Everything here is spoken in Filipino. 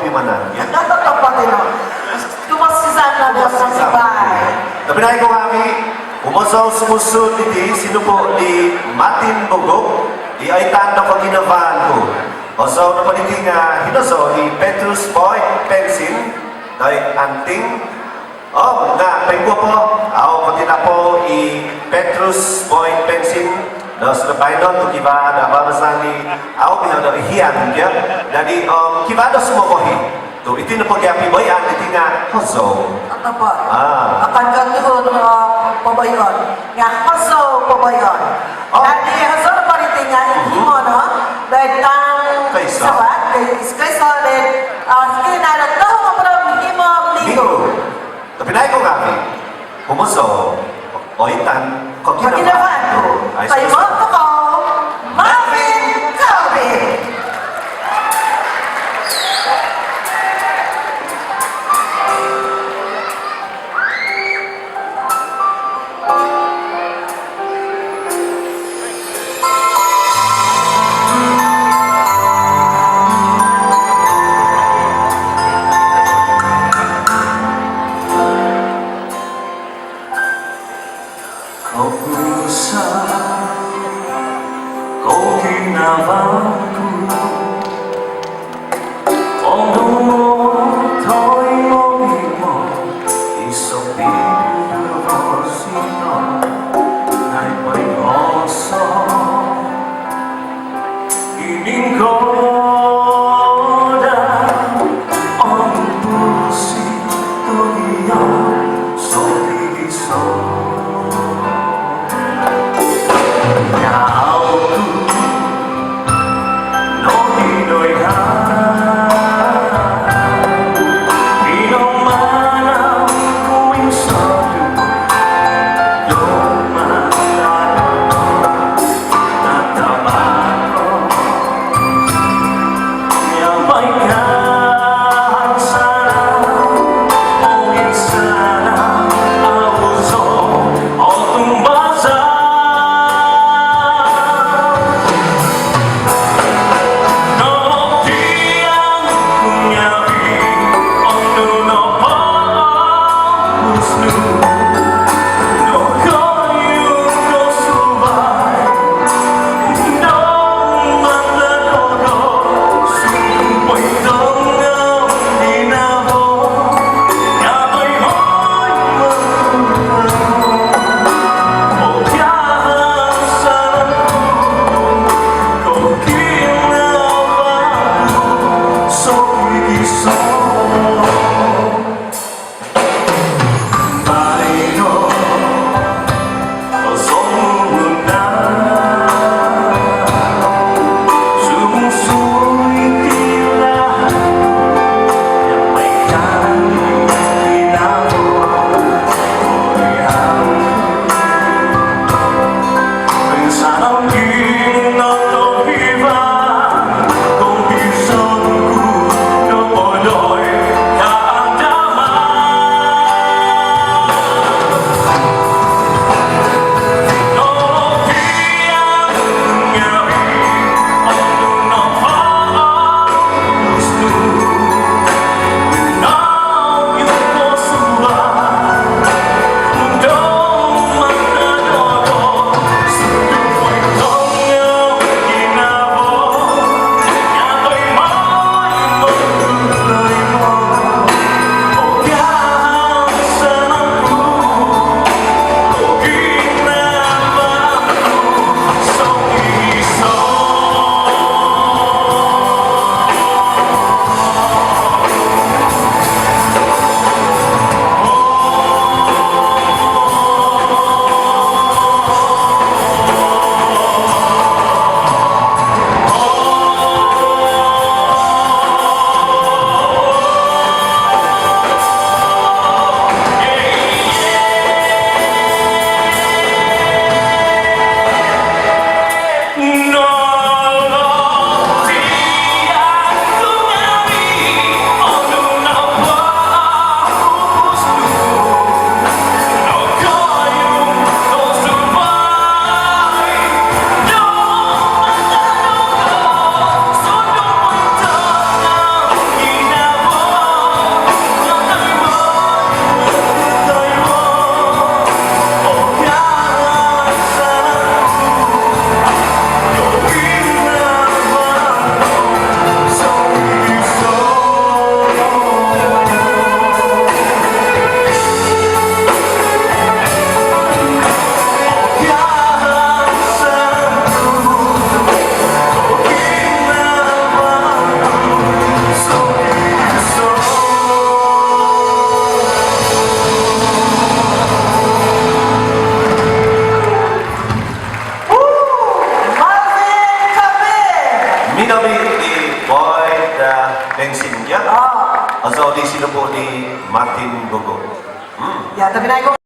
di mana ya. Kumasisan na daw sa sibay. Tapi naik ko kami, umasaw sumusod di sinupo di Martin Bogog, di aitan na pagkinavaan ko. Osaw na paliting hinaso di Petrus Boy Pensin, dahil anting, na pengko po, ako pati na po i Petrus Boy Pensin, na selebay nun, kiba ada barasan di, ako pinada ihiyan dia, jadi kiba ada semua bohi. Tu itu na pagyapi boy ang itinga hoso. Ano po? Akan ganun pabayon. Nga hoso pabayon. Dati hoso na palitin nga mo no? Dahil tang sabat, kaysa din, sige na ito, hindi mo ligo. Tapi naik ko kami, humuso, oitan, Pagkinabaan ko, kayo mo ko, Marvin Calvin! Kau berusaha Martin Bogo. Ya, tapi naik